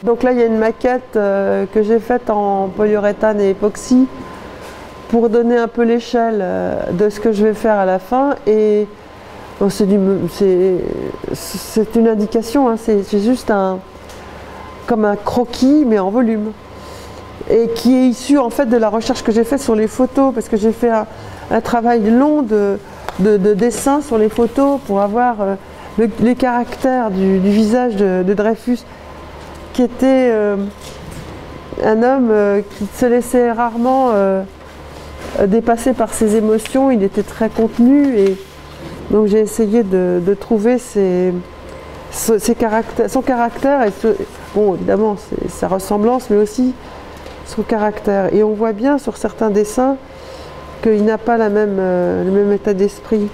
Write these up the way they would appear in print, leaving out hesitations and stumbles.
Donc là, il y a une maquette que j'ai faite en polyuréthane et époxy pour donner un peu l'échelle de ce que je vais faire à la fin. Et bon, c'est une indication, hein, c'est juste comme un croquis, mais en volume. Et qui est issu en fait de la recherche que j'ai faite sur les photos, parce que j'ai fait un travail long de dessin sur les photos pour avoir les caractères du visage de Dreyfus, qui était un homme qui se laissait rarement dépasser par ses émotions. Il était très contenu, et donc j'ai essayé de trouver son caractère et bon, évidemment sa ressemblance, mais aussi son caractère. Et on voit bien sur certains dessins qu'il n'a pas le même état d'esprit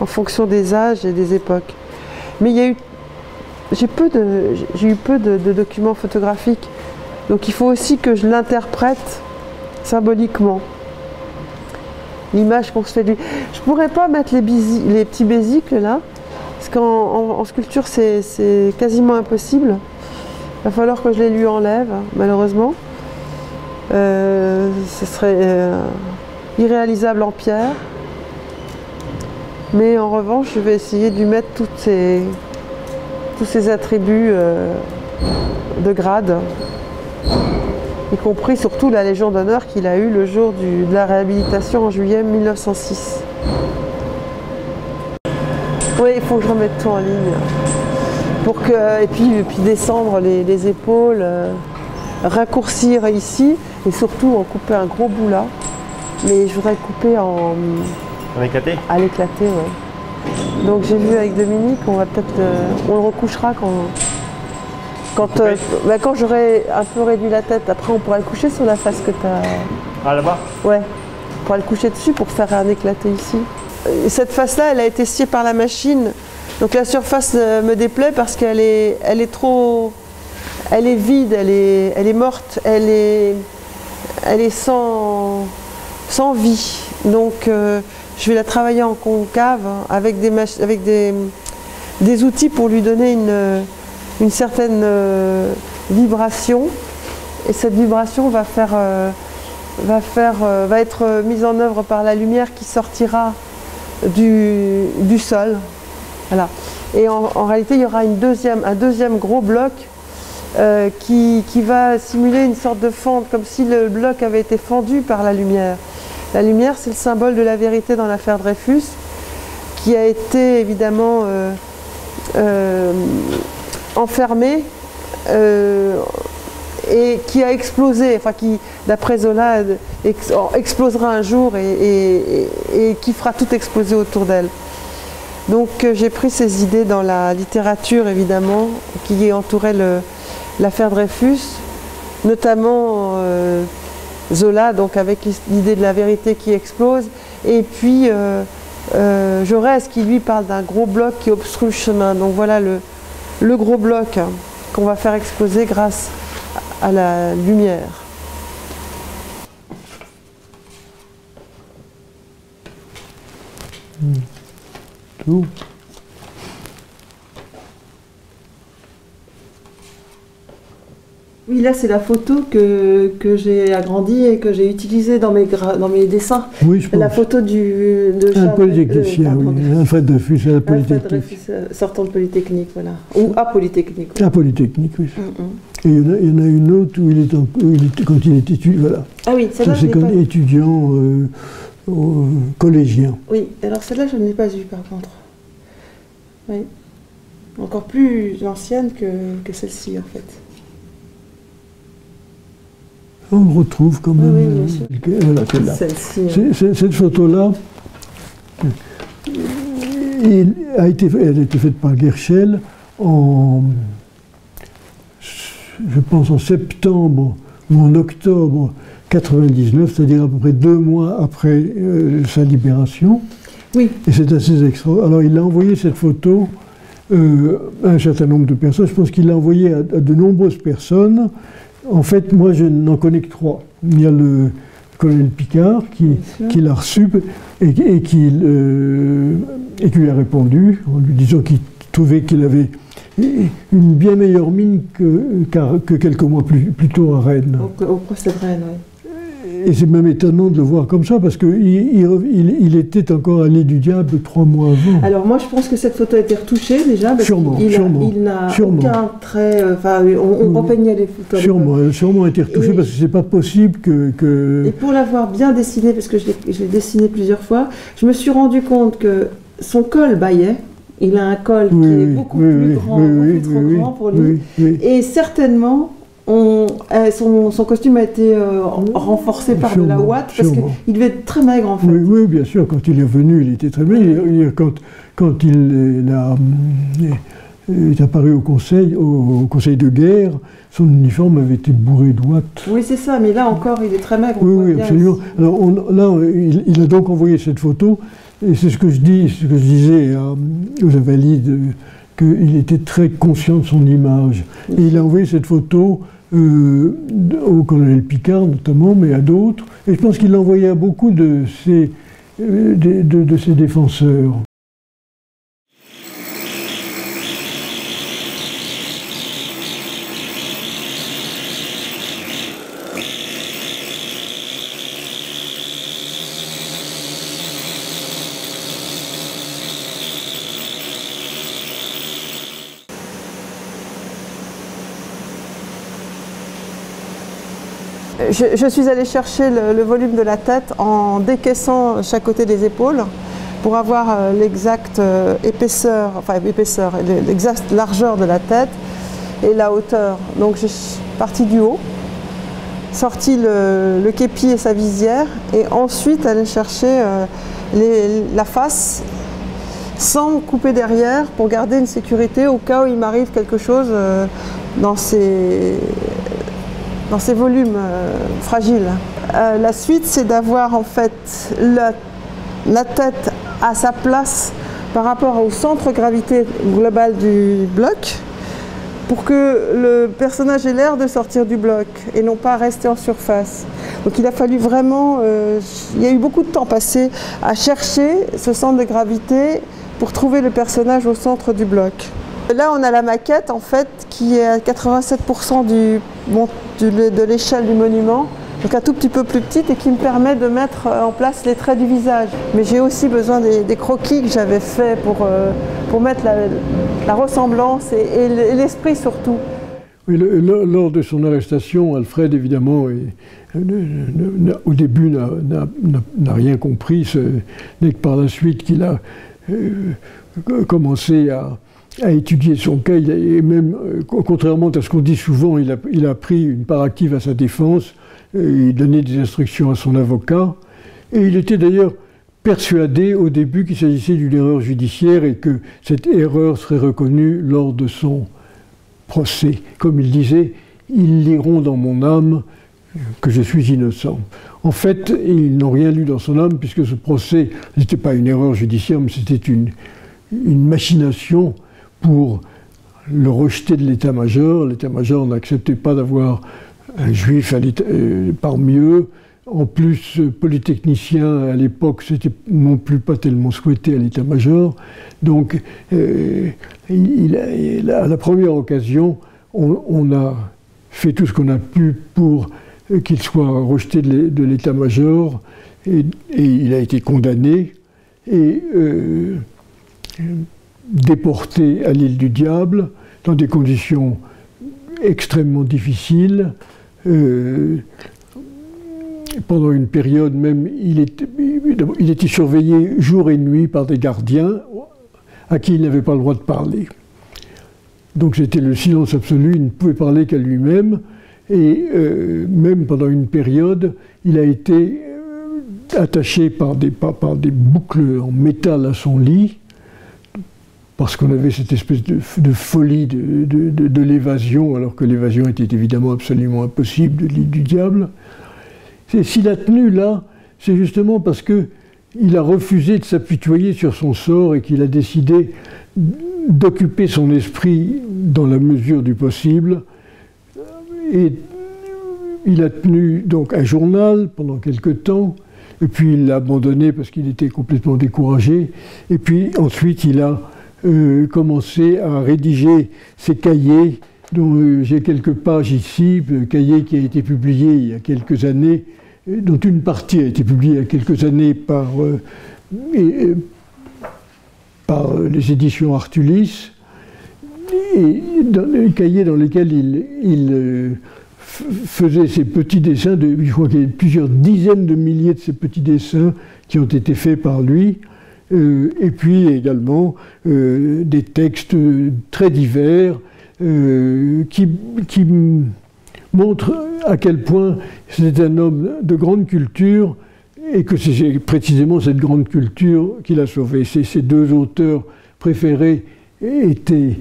en fonction des âges et des époques. Mais j'ai eu peu de documents photographiques, donc il faut aussi que je l'interprète symboliquement. L'image qu'on se fait de lui. Je ne pourrais pas mettre les petits bésicles là, parce qu'en sculpture c'est quasiment impossible. Il va falloir que je les lui enlève, malheureusement. Ce serait irréalisable en pierre. Mais en revanche, je vais essayer de lui mettre tous ces attributs de grade, y compris surtout la Légion d'honneur qu'il a eue le jour de la réhabilitation en juillet 1906. Oui, il faut que je remette tout en ligne. Et puis descendre les épaules, raccourcir ici, et surtout en couper un gros bout là. Mais je voudrais couper en éclaté. À l'éclaté, ouais. Donc j'ai vu avec Dominique, on le recouchera quand j'aurai un peu réduit la tête. Après on pourra le coucher sur la face que tu as. Ah, là-bas? Ouais. On pourra le coucher dessus pour faire un éclaté ici. Et cette face-là, elle a été sciée par la machine. Donc la surface me déplaît parce qu'elle est trop. Elle est vide, elle est morte, elle est sans vie. Donc je vais la travailler en concave avec des outils pour lui donner une certaine vibration. Et cette vibration va être mise en œuvre par la lumière qui sortira du sol. Voilà. Et en réalité, il y aura un deuxième gros bloc qui va simuler une sorte de fente, comme si le bloc avait été fendu par la lumière. La lumière, c'est le symbole de la vérité dans l'affaire Dreyfus, qui a été évidemment enfermé et qui a explosé, enfin qui, d'après Zola, explosera un jour et qui fera tout exploser autour d'elle. Donc j'ai pris ces idées dans la littérature, évidemment, qui entourait l'affaire Dreyfus, notamment Zola, donc avec l'idée de la vérité qui explose, et puis Jaurès qui lui parle d'un gros bloc qui obstrue le chemin. Donc voilà le gros bloc qu'on va faire exploser grâce à la lumière. Tout. Oui, là c'est la photo que j'ai agrandie et que j'ai utilisée dans mes dessins. Oui, je pense. La photo un polytechnicien, oui. Alfred Dreyfus à la Polytechnique. Alfred Dreyfus, sortant de Polytechnique, voilà. Ou à Polytechnique. À Polytechnique, oui. Et il y en a une autre où quand il est étudiant, voilà. Ah oui, celle-là je c'est quand étudiant collégien. Oui, alors celle-là je ne l'ai pas vue par contre. Oui. Encore plus ancienne que celle-ci en fait. On le retrouve quand même. Oui, bien sûr. Voilà, celle-là. Celle-ci. Cette photo-là, elle a été faite par Guerchel je pense en septembre ou en octobre 99, c'est-à-dire à peu près 2 mois après sa libération. Oui. Et c'est assez extra. Alors il a envoyé cette photo à un certain nombre de personnes. Je pense qu'il l'a envoyé à de nombreuses personnes. En fait, moi, je n'en connais que 3. Il y a le colonel Picard qui l'a reçu et qui lui a répondu en lui disant qu'il trouvait qu'il avait une bien meilleure mine que quelques mois plus tôt à Rennes. Au procès de Rennes, oui. Et c'est même étonnant de le voir comme ça, parce qu'il était encore allé du diable 3 mois avant. Alors moi je pense que cette photo a été retouchée déjà, parce qu'il n'a aucun trait, on repeignait les photos. Sûrement a été retouché, parce que c'est pas possible que... Et pour l'avoir bien dessiné, parce que je l'ai dessiné plusieurs fois, je me suis rendu compte que son col bâillait. Il a un col qui est beaucoup plus grand, beaucoup trop grand pour lui. Et certainement, son costume a été renforcé par de la ouate, parce qu'il devait être très maigre en fait. Oui, bien sûr, quand il est venu, il était très maigre. Quand il est apparu au conseil de guerre, son uniforme avait été bourré de ouate. Oui, c'est ça, mais là encore, il est très maigre. Oui, absolument. Alors, là, il a donc envoyé cette photo, et c'est ce que je disais aux Invalides, qu'il était très conscient de son image. Et il a envoyé cette photo au colonel Picard notamment, mais à d'autres. Et je pense qu'il l'a envoyé à beaucoup de ses défenseurs. Je suis allée chercher le volume de la tête en décaissant chaque côté des épaules pour avoir l'exacte l'exacte largeur de la tête et la hauteur. Donc j'ai parti du haut, sorti le képi et sa visière, et ensuite aller chercher la face sans couper derrière pour garder une sécurité au cas où il m'arrive quelque chose dans ces volumes fragiles. La suite, c'est d'avoir en fait la tête à sa place par rapport au centre de gravité global du bloc, pour que le personnage ait l'air de sortir du bloc et non pas rester en surface. Donc il a fallu vraiment, il y a eu beaucoup de temps passé à chercher ce centre de gravité pour trouver le personnage au centre du bloc. Là, on a la maquette en fait qui est à 87% de l'échelle du monument, donc un tout petit peu plus petite, et qui me permet de mettre en place les traits du visage. Mais j'ai aussi besoin des croquis que j'avais faits pour mettre la ressemblance et l'esprit surtout. Oui, lors de son arrestation, Alfred, évidemment, au début n'a rien compris. Ce n'est que par la suite qu'il a commencé à étudier son cas, et même, contrairement à ce qu'on dit souvent, il a pris une part active à sa défense, il donnait des instructions à son avocat, et il était d'ailleurs persuadé au début qu'il s'agissait d'une erreur judiciaire et que cette erreur serait reconnue lors de son procès. Comme il disait, « Ils liront dans mon âme que je suis innocent ». En fait, ils n'ont rien lu dans son âme, puisque ce procès n'était pas une erreur judiciaire, mais c'était une machination pour le rejeter de l'état-major. L'état-major n'acceptait pas d'avoir un juif parmi eux. En plus, polytechnicien à l'époque, c'était non plus pas tellement souhaité à l'état-major. Donc, à la première occasion, on a fait tout ce qu'on a pu pour qu'il soit rejeté de l'état-major, et il a été condamné et déporté à l'île du Diable dans des conditions extrêmement difficiles. Pendant une période même, il était surveillé jour et nuit par des gardiens à qui il n'avait pas le droit de parler. Donc c'était le silence absolu, il ne pouvait parler qu'à lui-même, et même pendant une période, il a été attaché par des boucles en métal à son lit, parce qu'on avait cette espèce de folie de l'évasion, alors que l'évasion était évidemment absolument impossible de l'île du Diable. S'il a tenu là, c'est justement parce qu'il a refusé de s'apitoyer sur son sort et qu'il a décidé d'occuper son esprit dans la mesure du possible. Et il a tenu donc un journal pendant quelque temps, et puis il l'a abandonné parce qu'il était complètement découragé. Et puis ensuite, il a commencé à rédiger ses cahiers, dont j'ai quelques pages ici, cahier qui a été publié il y a quelques années, dont une partie a été publiée il y a quelques années par les éditions Artulis, et dans les cahiers dans lesquels il faisait ces petits dessins, je crois qu'il y a plusieurs dizaines de milliers de ces petits dessins qui ont été faits par lui, et puis également des textes très divers qui montrent à quel point c'est un homme de grande culture et que c'est précisément cette grande culture qui l'a sauvé. Ses deux auteurs préférés étaient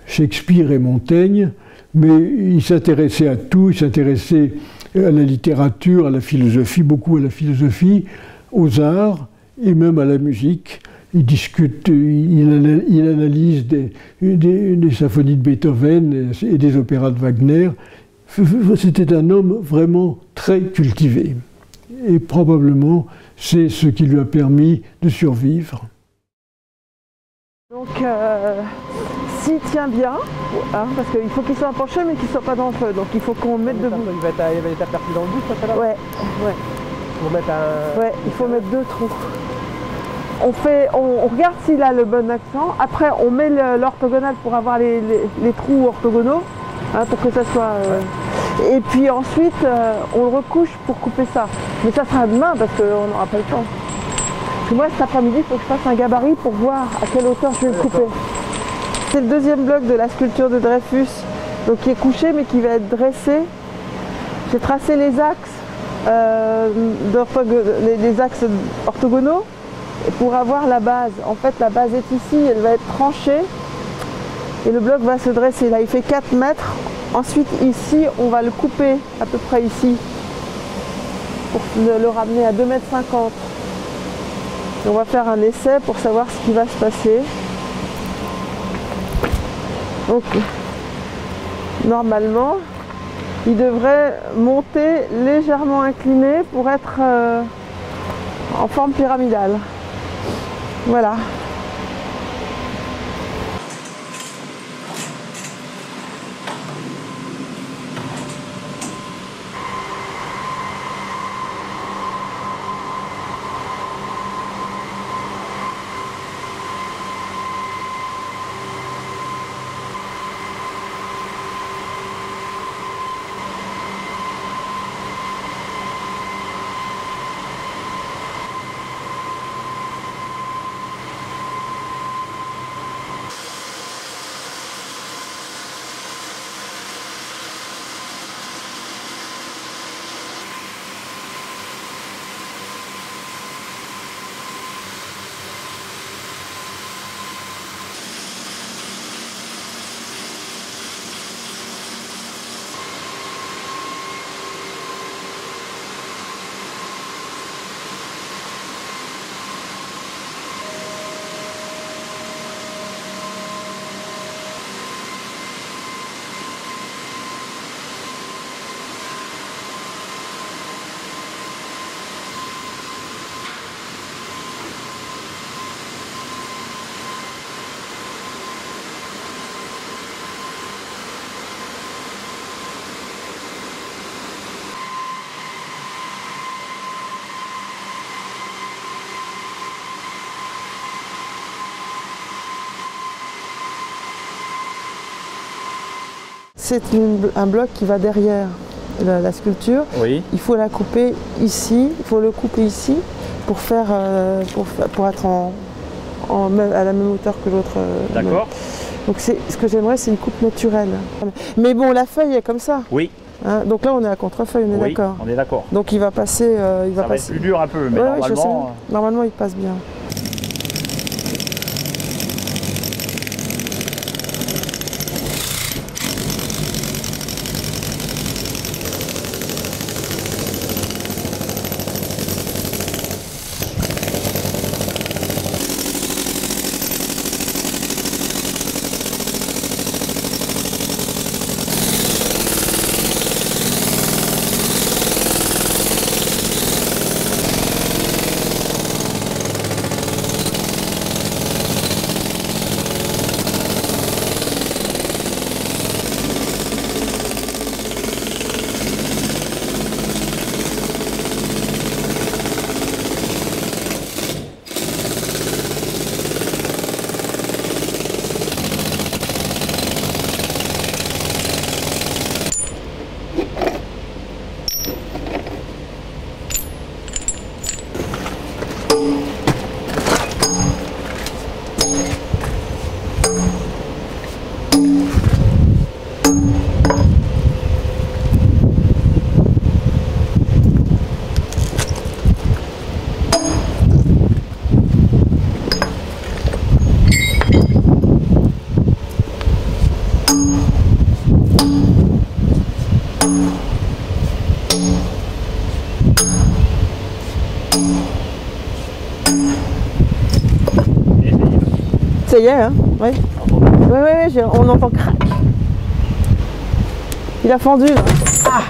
Shakespeare et Montaigne, mais il s'intéressait à tout, il s'intéressait à la littérature, à la philosophie, beaucoup à la philosophie, aux arts et même à la musique. Il discute, il analyse des symphonies de Beethoven et des opéras de Wagner. C'était un homme vraiment très cultivé. Et probablement, c'est ce qui lui a permis de survivre. Donc, s'il tient bien, hein, parce qu'il faut qu'il soit penché mais qu'il ne soit pas dans le feu, donc il faut qu'on le mette debout. Il va être aperçu dans le bout, ça là. Ouais. Ouais, il faut mettre 2 trous. On regarde s'il a le bon accent. Après, on met l'orthogonale pour avoir les trous orthogonaux, hein, pour que ça soit... Et puis ensuite, on le recouche pour couper ça. Mais ça sera demain parce qu'on n'aura pas le temps. Parce que moi, cet après-midi, il faut que je fasse un gabarit pour voir à quelle hauteur je vais le couper. C'est le deuxième bloc de la sculpture de Dreyfus, donc qui est couché mais qui va être dressé. J'ai tracé les axes, les axes orthogonaux pour avoir la base. En fait, la base est ici, elle va être tranchée et le bloc va se dresser. Là, il fait 4 mètres. Ensuite, ici, on va le couper à peu près ici pour le ramener à 2,50 mètres. On va faire un essai pour savoir ce qui va se passer. Donc, normalement, il devrait monter légèrement incliné pour être en forme pyramidale. Voilà. C'est un bloc qui va derrière la sculpture. Oui. Il faut la couper ici, il faut le couper ici pour faire pour être à la même hauteur que l'autre. D'accord. Donc ce que j'aimerais, c'est une coupe naturelle. Mais bon, la feuille est comme ça. Oui. Hein, donc là, on est à contrefeuille, on est d'accord. On est d'accord. Donc il va passer. Ça va être plus dur un peu, mais ouais, normalement. Normalement, il passe bien. Ça y est, hein? Oui. Oui, on entend crac. Il a fendu là. Ah.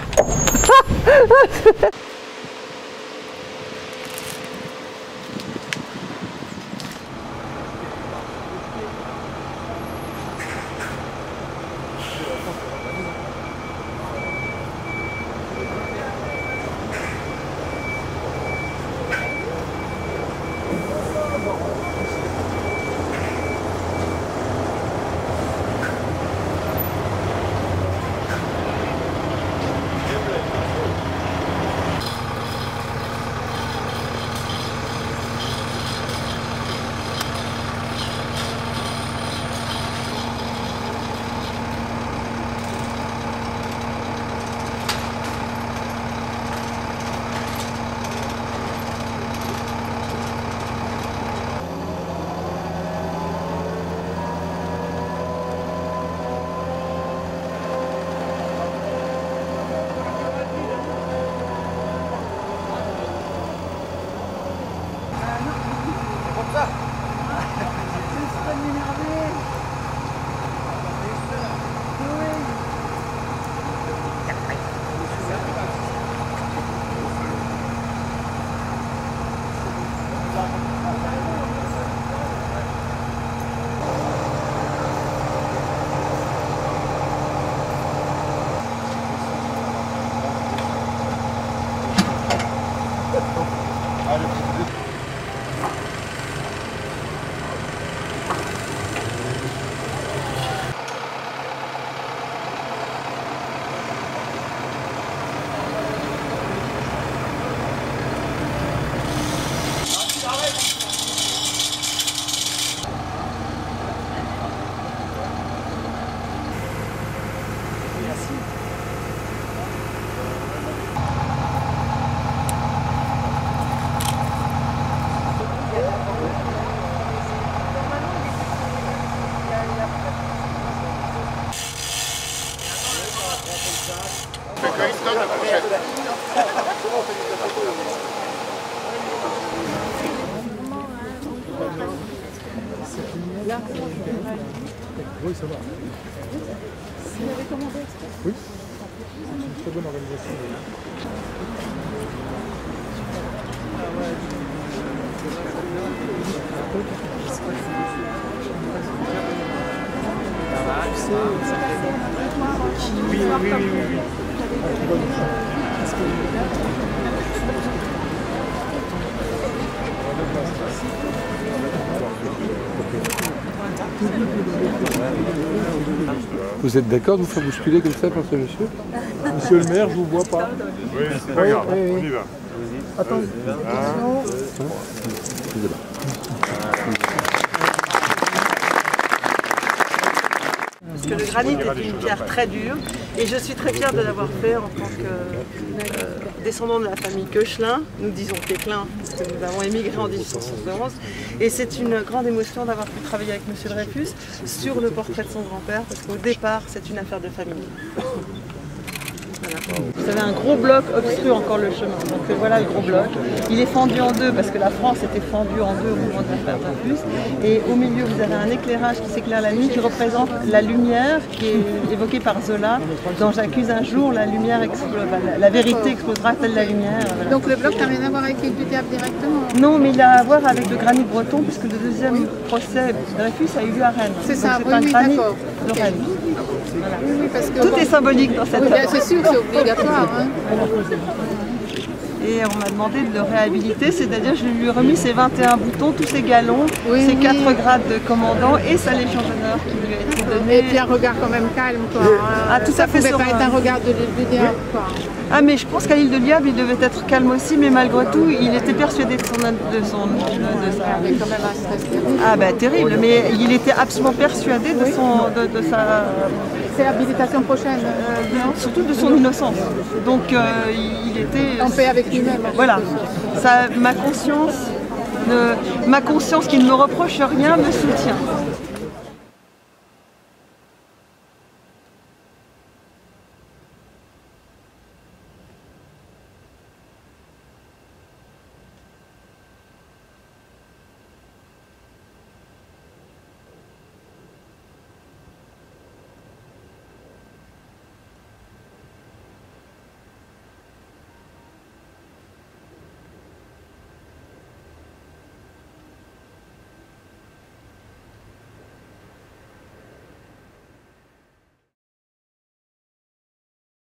Oui, ça va. Vous l'avez commandé exprès? Oui. C'est une très bonne organisation. Oui. Vous êtes d'accord de vous faire bousculer comme ça par ce monsieur? Monsieur le maire, je vous vois pas. Oui, c'est pas grave, on y va. Attendez. Parce que le granit est une pierre très dure et je suis très fière de l'avoir fait en tant que descendant de la famille Koechlin. Nous disons Koechlin parce que nous avons émigré en 1871 et c'est une grande émotion d'avoir pu travailler avec M. Dreyfus sur le portrait de son grand-père parce qu'au départ c'est une affaire de famille. Voilà. Vous avez un gros bloc obstrue encore le chemin, donc voilà le gros bloc. Il est fendu en deux parce que la France était fendue en deux au moment de l'affaire Dreyfus. Et au milieu vous avez un éclairage qui s'éclaire la nuit qui représente la lumière qui est évoquée par Zola dans J'accuse un jour, la lumière la vérité explosera telle la lumière. Voilà. Donc le bloc n'a rien à voir avec l'île du Diable directement? Non, mais il a à voir avec le granit breton puisque le deuxième procès Dreyfus a eu lieu à Rennes. C'est ça, c'est un granit d'accord. de Rennes. Voilà. Oui, parce que, tout est symbolique dans cette œuvre. C'est sûr, c'est obligatoire. Hein. Et on m'a demandé de le réhabiliter, c'est-à-dire je lui ai remis ses 21 boutons, tous ses galons, ses 4 grades de commandant et sa Légion d'honneur qui lui a été donnée. Et puis un regard quand même calme, quoi. Ah, tout à fait. Ça pouvait pas être un regard de l'île du Diable, quoi. Ah, mais je pense qu'à l'île de Liable, il devait être calme aussi, mais malgré tout, il était persuadé de sa... Il avait quand même un stress terrible. Ah ben terrible, mais il était absolument persuadé de sa... C'est l'habilitation prochaine, surtout de son innocence. Donc il était... En paix avec lui-même. Voilà. Ma conscience qui ne me reproche rien me soutient.